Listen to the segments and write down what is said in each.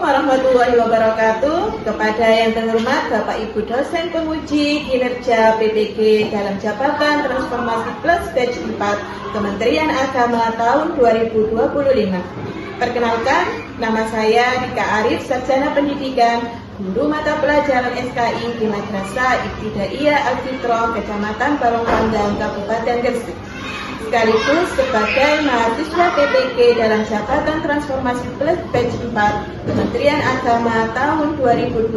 warahmatullahi wabarakatuh. Kepada yang terhormat Bapak Ibu dosen penguji kinerja PPG dalam jabatan Transformasi Plus Batch 4 Kementerian Agama tahun 2025. Perkenalkan, nama saya Dika Arif, Sarjana Pendidikan, Guru Mata Pelajaran SKI di Madrasah Ibtidaiyah Al-Fitrah, Kecamatan Parongpanggang, Kabupaten Gresik. Sekaligus sebagai mahasiswa PPG dalam jabatan Transformasi Plus Batch 4 Kementerian Agama tahun 2025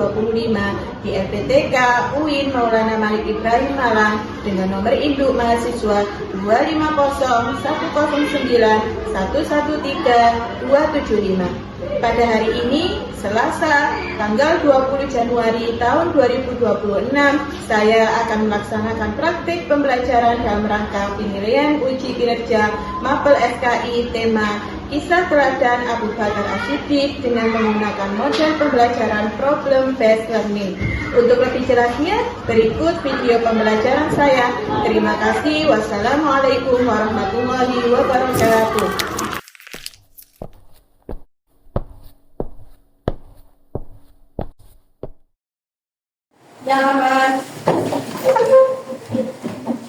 di LPTK UIN Maulana Malik Ibrahim Malang dengan nomor induk mahasiswa 25009113275. Pada hari ini, Selasa, tanggal 20 Januari tahun 2026, saya akan melaksanakan praktik pembelajaran dalam rangka penilaian uji kinerja Mapel SKI tema Kisah Teladan Abu Bakar As-Siddiq dengan menggunakan model pembelajaran Problem Based Learning. Untuk lebih jelasnya, berikut video pembelajaran saya. Terima kasih. Wassalamualaikum warahmatullahi wabarakatuh.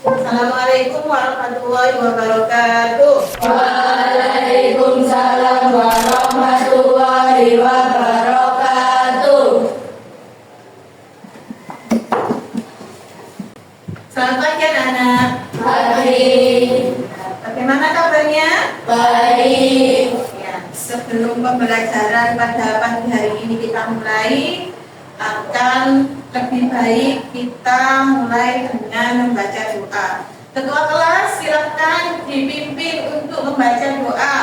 Assalamualaikum warahmatullahi wabarakatuh. Waalaikumsalam warahmatullahi wabarakatuh. Selamat pagi anak-anak. Baik. Bagaimana kabarnya? Baik. Ya, sebelum pembelajaran pada pagi hari ini kita mulai, akan lebih baik kita mulai dengan membaca doa. Ketua kelas silakan dipimpin untuk membaca doa.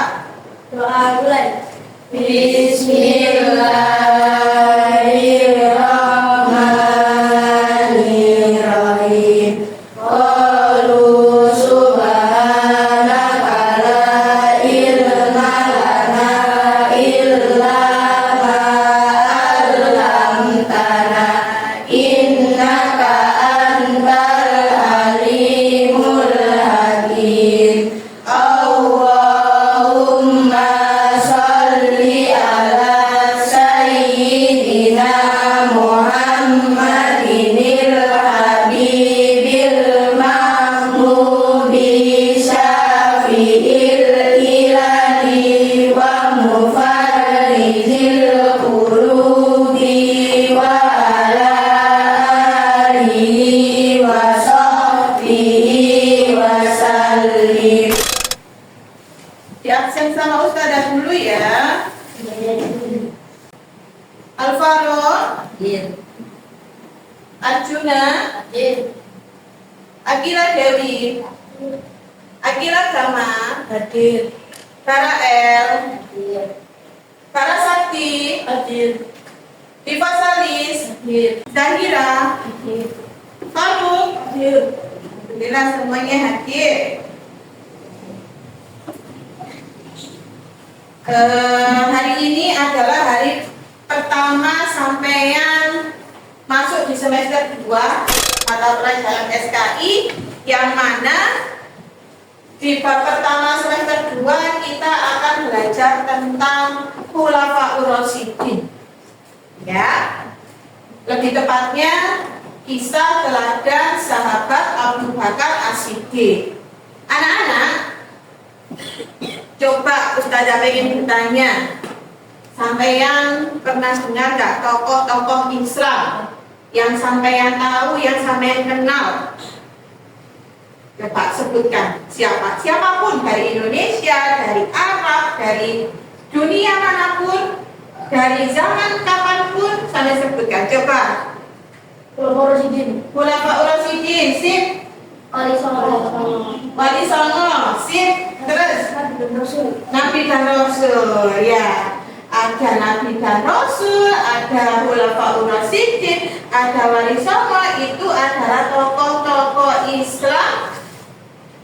Doa mulai. Bismillahirrahmanirrahim. Qalu subhanaka la ilma lana illa ma 'allamtana innaka antal alimul hakim. Allahumma sholli ala sayyidina Muhammadinil habibil mahmudi syafi'il ilani wa mufarrijil qulubi wa ala alihi wa sahbihi wa sallim. Di absen sama Ustazah dulu ya. Alvaro, Arjuna, Akila Dewi, Akila Gama, Hadir. Karael, Karasakti, Hadir. Diva Salis, Hadir. Zahira, Hadir. Faruk. Hadir. Alhamdulillah semuanya hadir. Hari ini adalah hari pertama sampean masuk di semester 2 mata pelajaran SKI, yang mana di bab pertama semester 2 kita akan belajar tentang Khulafaur Rasyidin. Ya. Lebih tepatnya kisah teladan sahabat Abu Bakar As-Siddiq. Anak-anak, coba Ustazah pengen bertanya, sampean pernah dengar gak tokoh-tokoh Islam yang sampean tahu, yang sampean kenal? Coba sebutkan siapa, siapapun, dari Indonesia, dari Arab, dari dunia manapun, dari zaman kapanpun, sampean sebutkan. Coba. Khulafaur Rasyidin. Khulafaur Rasyidin, sip. Wali Songo. Wali Songo, sip. Terus Nabi dan Rasul, ya. Ada Nabi dan Rasul, ada Khulafaur Rasyidin, ada Wali Songo. Itu adalah tokoh-tokoh Islam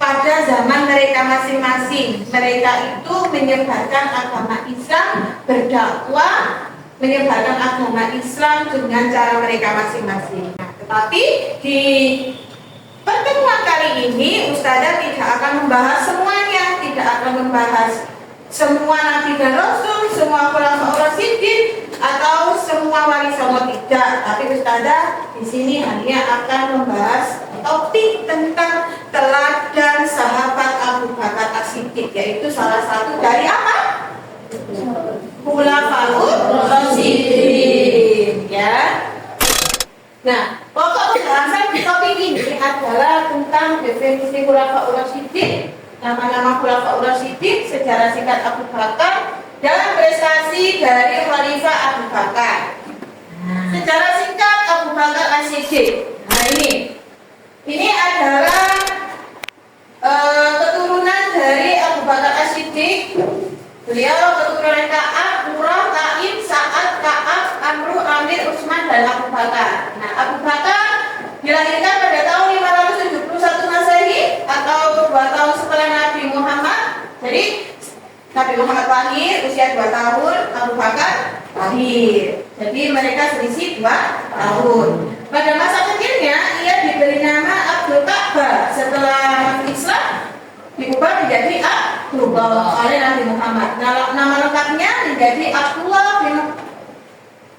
pada zaman mereka masing-masing. Mereka itu menyebarkan agama Islam, berdakwah, menyebarkan agama Islam dengan cara mereka masing-masing. Nah, tetapi di pertemuan kali ini Ustazah tidak akan membahas semuanya, tidak akan membahas semua Nabi dan Rasul, semua Khulafaur Rasyidin, atau semua wali songo tidak, tapi Ustazah di sini hanya akan membahas topik tentang teladan sahabat Abu Bakar As-Siddiq, yaitu salah satu dari apa? Khulafaur Rasyidin, ya. Nah, pokok pembahasan topik ini adalah tentang definisi Khulafaur Rasyidin, nama-nama Khulafaur Rasyidin, sejarah singkat Abu Bakar, dan prestasi dari Khalifah Abu Bakar. Secara singkat Abu Bakar As-Siddiq. Nah, ini adalah keturunan dari Abu Bakar As-Siddiq. Beliau keturunan Ka'ab, Murrah, Taim, Sa'ad, Ka'ab, Amru, Amir, Utsman, dan Abu Bakar. Nah, Abu Bakar dilahirkan pada tahun 571 Masehi atau 2 tahun setelah Nabi Muhammad. Jadi Nabi Muhammad lahir usia 2 tahun, Abu Bakar lahir. Jadi mereka selisih 2 tahun. Pada masa kecilnya ia diberi nama Abdul Ka'bah. Setelah masuk Islam diubah menjadi Abdullah oleh Nabi Muhammad. Nama lengkapnya menjadi Abdullah bin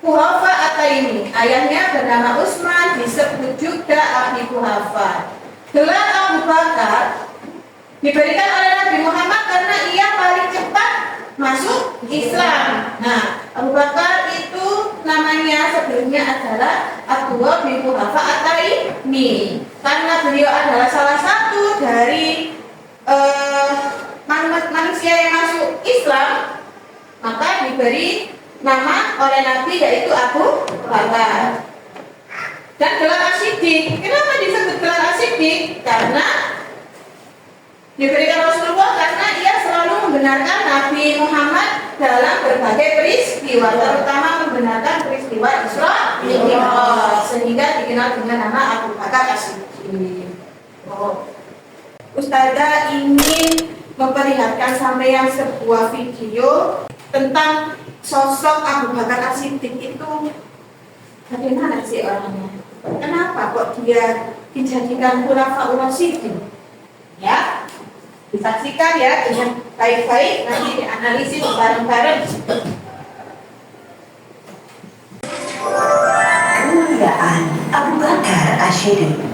Quhafa At-Taimi. Ayahnya bernama Utsman, disebut juga Abi Quhafa. Gelar Abu Bakar diberikan oleh Nabi Muhammad karena ia paling cepat masuk Islam. Nah, Abu Bakar itu namanya sebelumnya adalah Abdullah bin Quhafa At-Taimi. Karena beliau adalah salah satu dari manusia yang masuk Islam, maka diberi nama oleh Nabi yaitu Abu Bakar. Dan gelar As-Siddiq, kenapa disebut gelar As-Siddiq? Karena diberikan Rasulullah karena ia selalu membenarkan Nabi Muhammad dalam berbagai peristiwa, terutama membenarkan peristiwa Isra Mi'raj, sehingga dikenal dengan nama Abu Bakar As-Siddiq. Ustazah ingin memperlihatkan sampeyan sebuah video tentang sosok Abu Bakar As-Siddiq itu bagaimana sih orangnya? Kenapa kok dia dijadikan Khulafaur Rasyidin? Ya, disaksikan ya dengan baik-baik, nanti dianalisis bareng-bareng. Kemuliaan Abu Bakar As-Siddiq.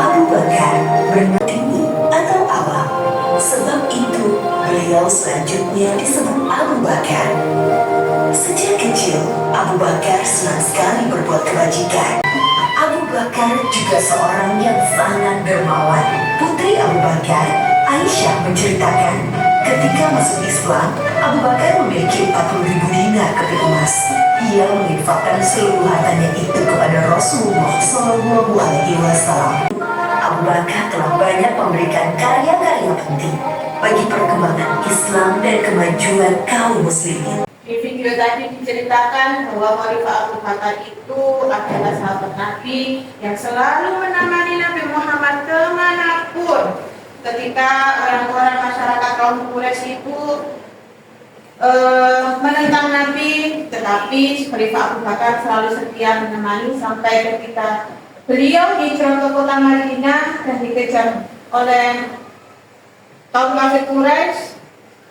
Abu Bakar bernama tinggi atau awam, sebab itu beliau selanjutnya disebut Abu Bakar. Sejak kecil, Abu Bakar senang sekali berbuat kebajikan. Abu Bakar juga seorang yang sangat dermawan. Putri Abu Bakar, Aisyah, menceritakan, ketika masuk Islam, Abu Bakar memiliki 40.000 dinar keping emas. Ia menginfakkan seluruh hartanya itu kepada Rasulullah SAW. Abu Bakar telah banyak memberikan karya-karya penting bagi perkembangan Islam dan kemajuan kaum muslimin. Di video tadi diceritakan bahwa Khalifah Abu Bakar itu adalah sahabat Nabi yang selalu menemani Nabi Muhammad kemanapun. Ketika orang-orang masyarakat kaum Quraisy itu menentang Nabi, tetapi Khalifah Abu Bakar selalu setia menemani sampai ketika beliau hijrah ke kota Madinah dan dikejar oleh kaum kafir Quraisy.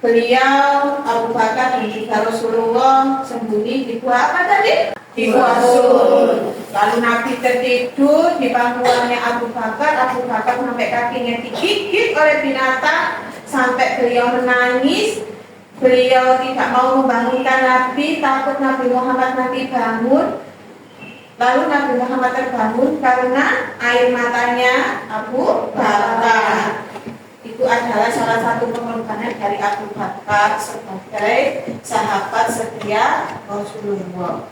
Beliau Abu Bakar dan juga Rasulullah sembunyi di gua apa tadi? Di gua Sur. Lalu Nabi tertidur di pangkuannya Abu Bakar. Abu Bakar sampai kakinya digigit oleh binatang sampai beliau menangis. Beliau tidak mau membangunkan Nabi, takut Nabi Muhammad nanti bangun. Lalu Nabi Muhammad terbangun karena air matanya Abu Bakar. Itu adalah salah satu pengorbanan dari Abu Bakar sebagai sahabat setia Rasulullah.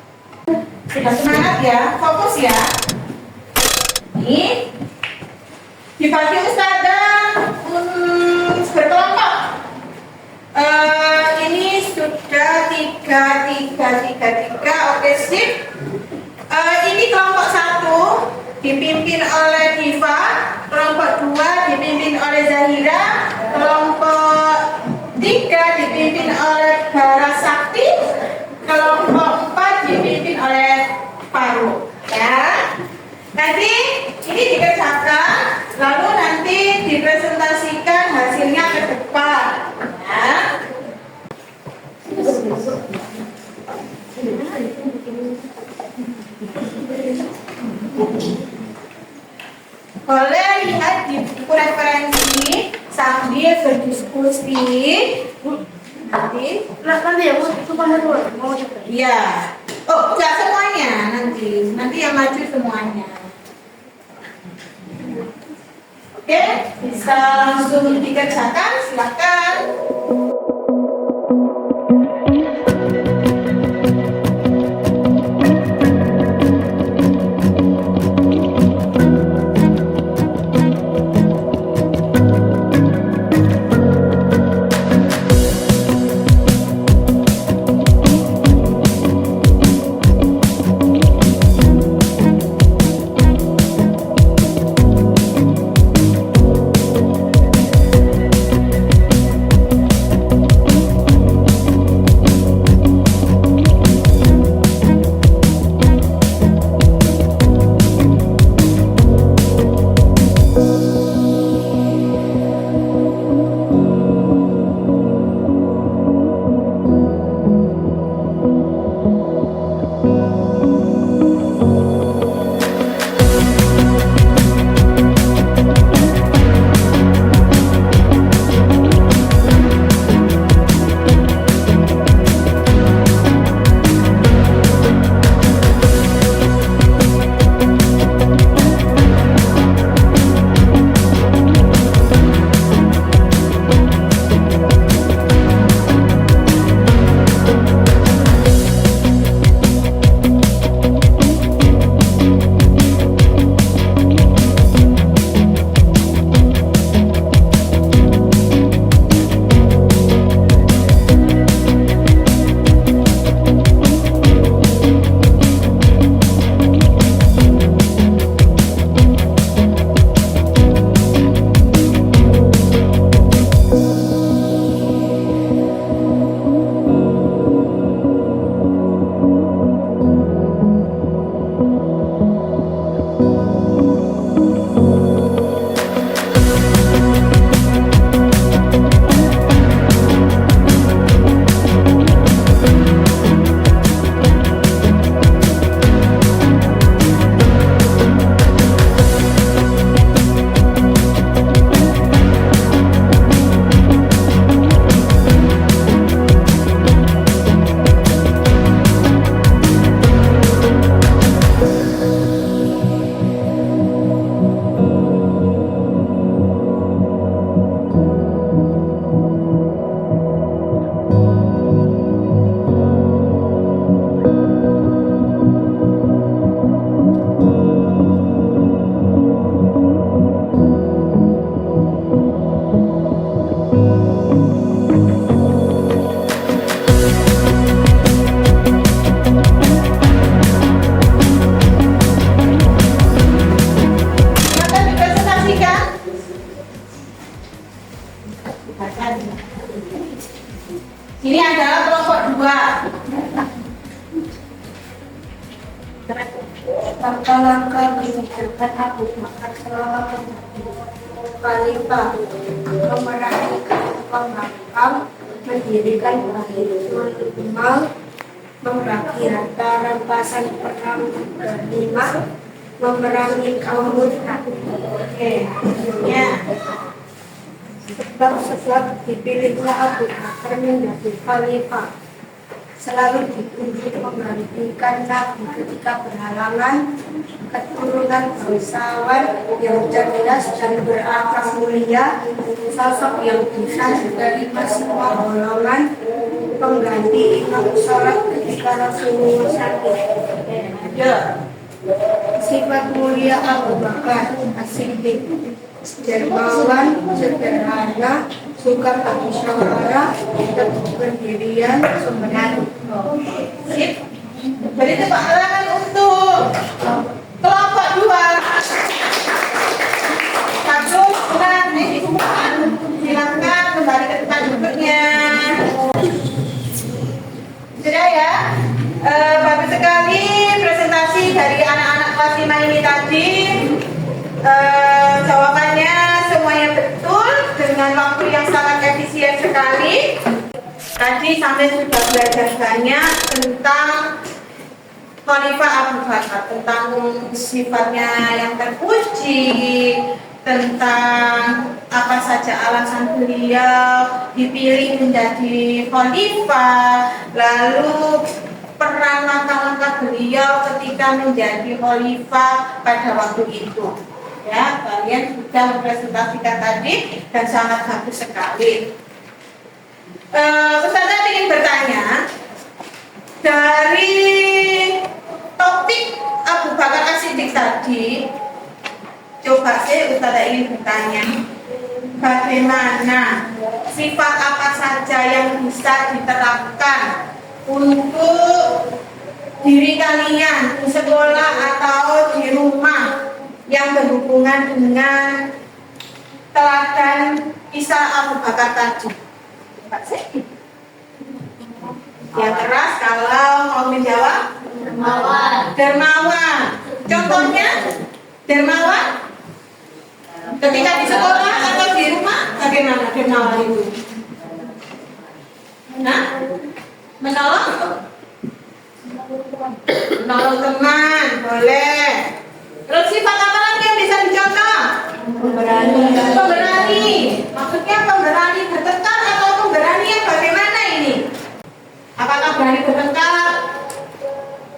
Sudah semangat ya, fokus ya. Ini dibagi ustazah berkelompok. Ini sudah tiga. Oke, sip. Ini kelompok 1 dipimpin oleh Diva, kelompok 2 dipimpin oleh Zahira, kelompok 3 dipimpin oleh Bara Sakti, kelompok 4 dipimpin oleh Faru. Ya, nanti ini dikerjakan, lalu nanti dipresentasikan hasilnya ke depan. Ya. Boleh lihat di buku referensi sambil berdiskusi. Nanti ya Bu, itu mau coba. iya. Oh, enggak semuanya nanti yang maju semuanya. Oke, bisa langsung dikerjakan, silakan. Ini adalah kelompok 2. Langkah-langkah kebijakan Abu Bakar selama Khalifah memerangi pembangkang, mendirikan minimal, membagi rata rampasan perang kelima, memerangi kaum murtad. Oke, ya. Sebab dipilihnya Abu Bakar menjadi khalifah, selalu ditunjuk menggantikan Nabi ketika berhalangan, keturunan bangsawan yang cerdas dan berakhlak mulia, sosok yang bisa diterima semua golongan, pengganti imam sholat ketika Rasulullah sakit. Sifat mulia Abu Bakar As-Siddiq, dermawan, sederhana, suka bermusyawarah, teguh pendirian, sebenarnya. Sip. Beri tepuk tangan untuk kelompok 2. Satu, silakan kembali ke tempat duduknya. Sudah ya? Bagus sekali presentasi dari anak-anak kelas 5 ini tadi. Jawabannya semuanya betul dengan waktu yang sangat efisien sekali. Tadi sampai sudah belajar banyak tentang Khalifah Abu Bakar, tentang sifatnya yang terpuji, tentang apa saja alasan beliau dipilih menjadi khalifah, lalu peran langkah-langkah beliau ketika menjadi khalifah pada waktu itu. Ya, kalian sudah mempresentasikan tadi dan sangat bagus sekali. Ustazah ingin bertanya, dari topik Abu Bakar As-Siddiq tadi, coba Ustazah ingin bertanya, bagaimana sifat apa saja yang bisa diterapkan untuk diri kalian di sekolah atau di rumah yang berhubungan dengan teladan kisah Abu Bakar tadi. Pak Seki. Yang keras kalau mau menjawab dermawan. Contohnya dermawan ketika di sekolah atau di rumah bagaimana dermawan itu? Nah, menolong teman boleh. Terus sifat apa lagi yang bisa dicontoh? Pemberani. Maksudnya pemberani bertengkar atau pemberani yang bagaimana ini? Apakah berani bertengkar?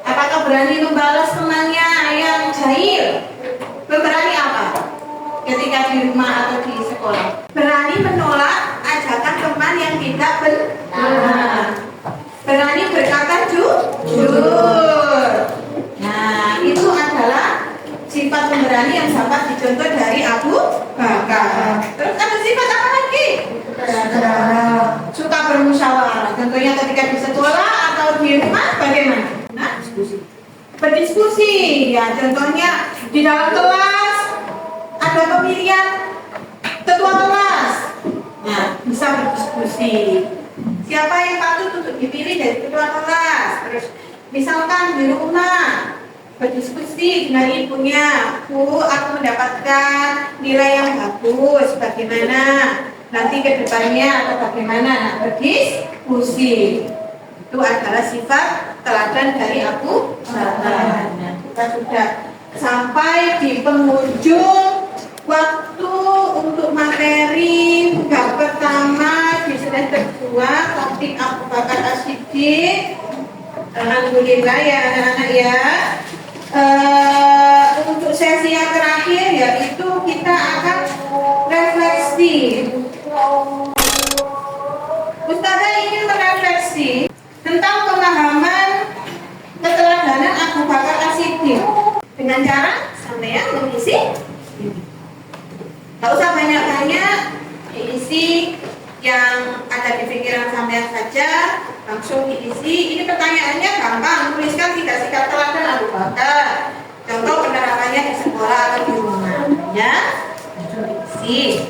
Apakah berani membalas temannya yang jahil? Pemberani apa? Ketika di rumah atau di sekolah. Berani menolak ajakan teman yang tidak benar. Berani berkata jujur. Nah, itu adalah sifat pemberani yang dapat dicontoh dari Abu Bakar. Terus ada sifat apa lagi? Suka bermusyawarah. Tentunya ketika di sekolah atau di rumah bagaimana? Nah, berdiskusi. Ya, contohnya di dalam kelas ada pemilihan ketua kelas. Nah, bisa berdiskusi. Siapa yang patut untuk dipilih dari ketua kelas? Terus misalkan di rumah berdiskusi dengan ibunya, Bu, aku mendapatkan nilai yang bagus, bagaimana nanti ke depannya atau bagaimana? Nah, berdiskusi. Itu adalah sifat teladan dari Abu Bakar. Nah, kita sudah sampai di penghujung waktu untuk materi bab pertama di semester 2 topik Abu Bakar As-Siddiq. Alhamdulillah ya anak-anak ya. Untuk sesi yang terakhir yaitu kita akan refleksi. Ustazah ingin merefleksi tentang pemahaman keteladanan Abu Bakar As-Siddiq dengan cara sampean mengisi. Gak usah banyak-banyak, diisi yang ada di pikiran sampean saja, langsung diisi. Ini pertanyaannya gampang, tuliskan 3 sikap teladan Abu Bakar. Contoh penerapannya di sekolah atau di rumah, ya. Langsung diisi.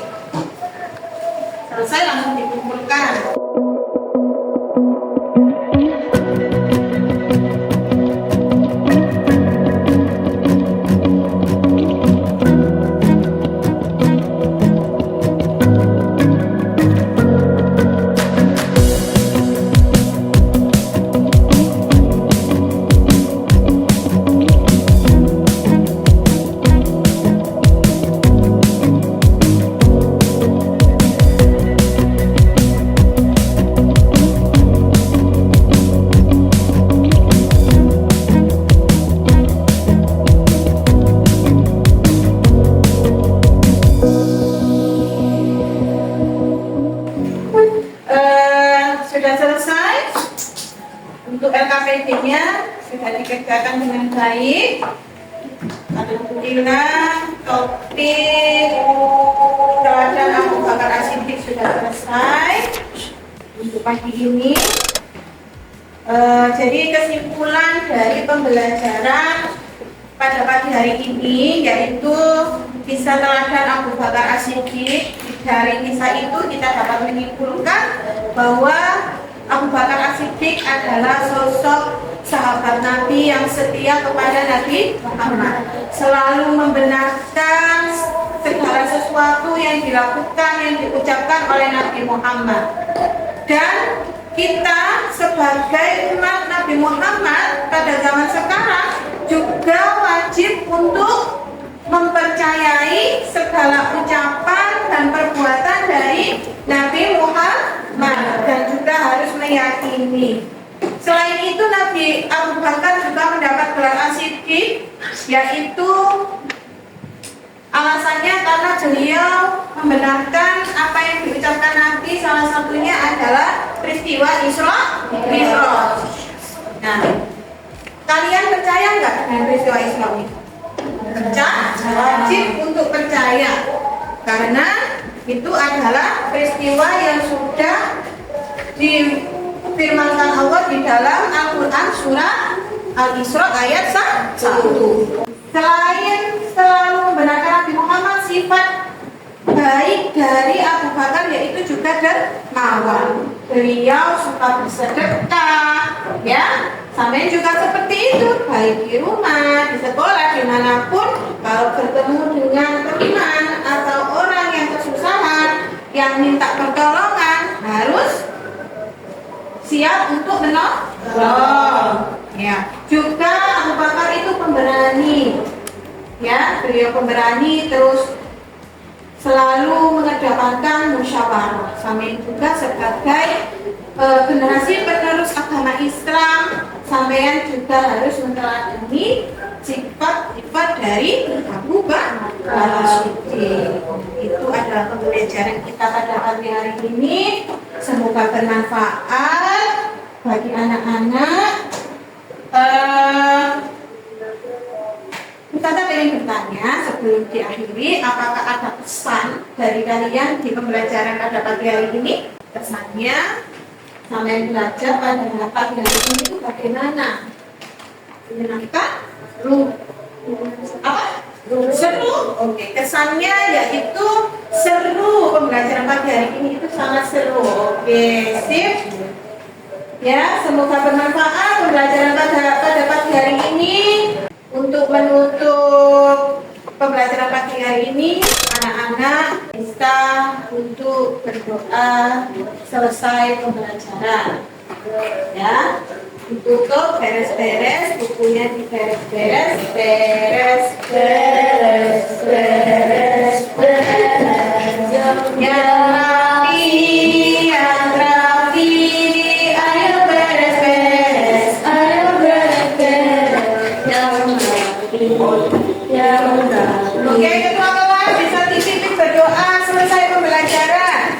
Selesai langsung dikumpulkan. Sudah selesai untuk LKPD-nya, sudah dikerjakan dengan baik. Alhamdulillah, topik teladan Abu Bakar As-Siddiq sudah selesai untuk pagi ini. Jadi kesimpulan dari pembelajaran pada pagi hari ini yaitu kisah teladan Abu Bakar As-Siddiq. Dari kisah itu kita dapat menyimpulkan bahwa Abu Bakar As-Siddiq adalah sosok sahabat Nabi yang setia kepada Nabi Muhammad, selalu membenarkan segala sesuatu yang dilakukan, yang diucapkan oleh Nabi Muhammad, dan kita sebagai umat Nabi Muhammad pada zaman sekarang juga wajib untuk mempercayai segala ucapan dan perbuatan dari Nabi Muhammad dan juga harus meyakini. Selain itu Nabi Abu Bakar juga mendapat gelar As-Siddiq, yaitu alasannya karena beliau membenarkan apa yang diucapkan Nabi, salah satunya adalah peristiwa Isra. Nah, kalian percaya nggak dengan peristiwa Isra ini? Wajib untuk percaya, karena itu adalah peristiwa yang sudah difirmankan Allah di dalam Al-Quran surah Al-Isra ayat 1. Selain selalu membenarkan Nabi Muhammad, sifat baik dari Abu Bakar yaitu juga dermawan. Beliau suka bersedekah, ya. Sampai juga seperti itu, baik di rumah, di sekolah, dimanapun. Kalau bertemu dengan teman atau orang yang kesusahan, yang minta pertolongan, harus siap untuk menolong. Ya, juga Abu Bakar itu pemberani. Ya, beliau pemberani, terus selalu mengedepankan musyawarah. Sampai juga sebagai generasi penerus agama Islam, sampean juga harus meneladani sifat-sifat dari Abu Bakar. Itu adalah pembelajaran kita pada pagi hari ini. Semoga bermanfaat bagi anak-anak. Kita ingin bertanya sebelum diakhiri, apakah ada pesan dari kalian di pembelajaran pada pagi hari ini? Pesannya, sampai belajar pada pagi hari ini itu bagaimana? Menyenangkan? Apa? Seru. Oke, kesannya yaitu seru. Pembelajaran pagi hari ini itu sangat seru. Oke, sip. Ya, semoga bermanfaat pembelajaran pada pagi hari ini. Untuk menutup pembelajaran pagi hari ini, anak-anak bisa untuk berdoa selesai pembelajaran. Ya, ditutup, beres-beres, bukunya diberes-beres, beres-beres. Ya Rabbi, ya Rabbi, ayo beres-beres, ayo beres-beres. Ya Rabbi. Oke, ketua kelas bisa titip berdoa selesai pembelajaran.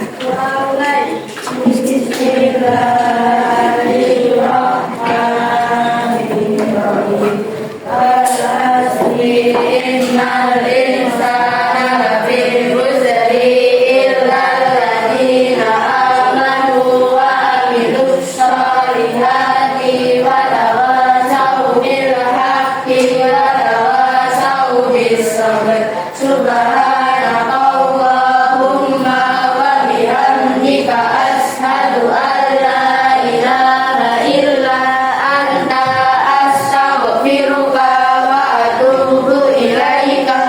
Subhanakallahumma wa bihamdika asyhadu an la ilaha illa anta astaghfiruka wa atubu ilaika.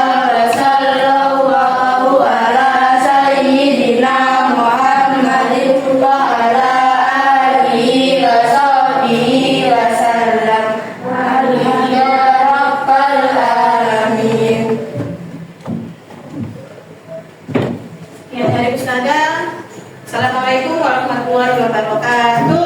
Sallallahu ala sayyidina Muhammadin wa ala alihi wa sahbihi wa sallam. Amin ya rabbal alamin. Ya, dari Ustazah. Assalamualaikum warahmatullahi wabarakatuh.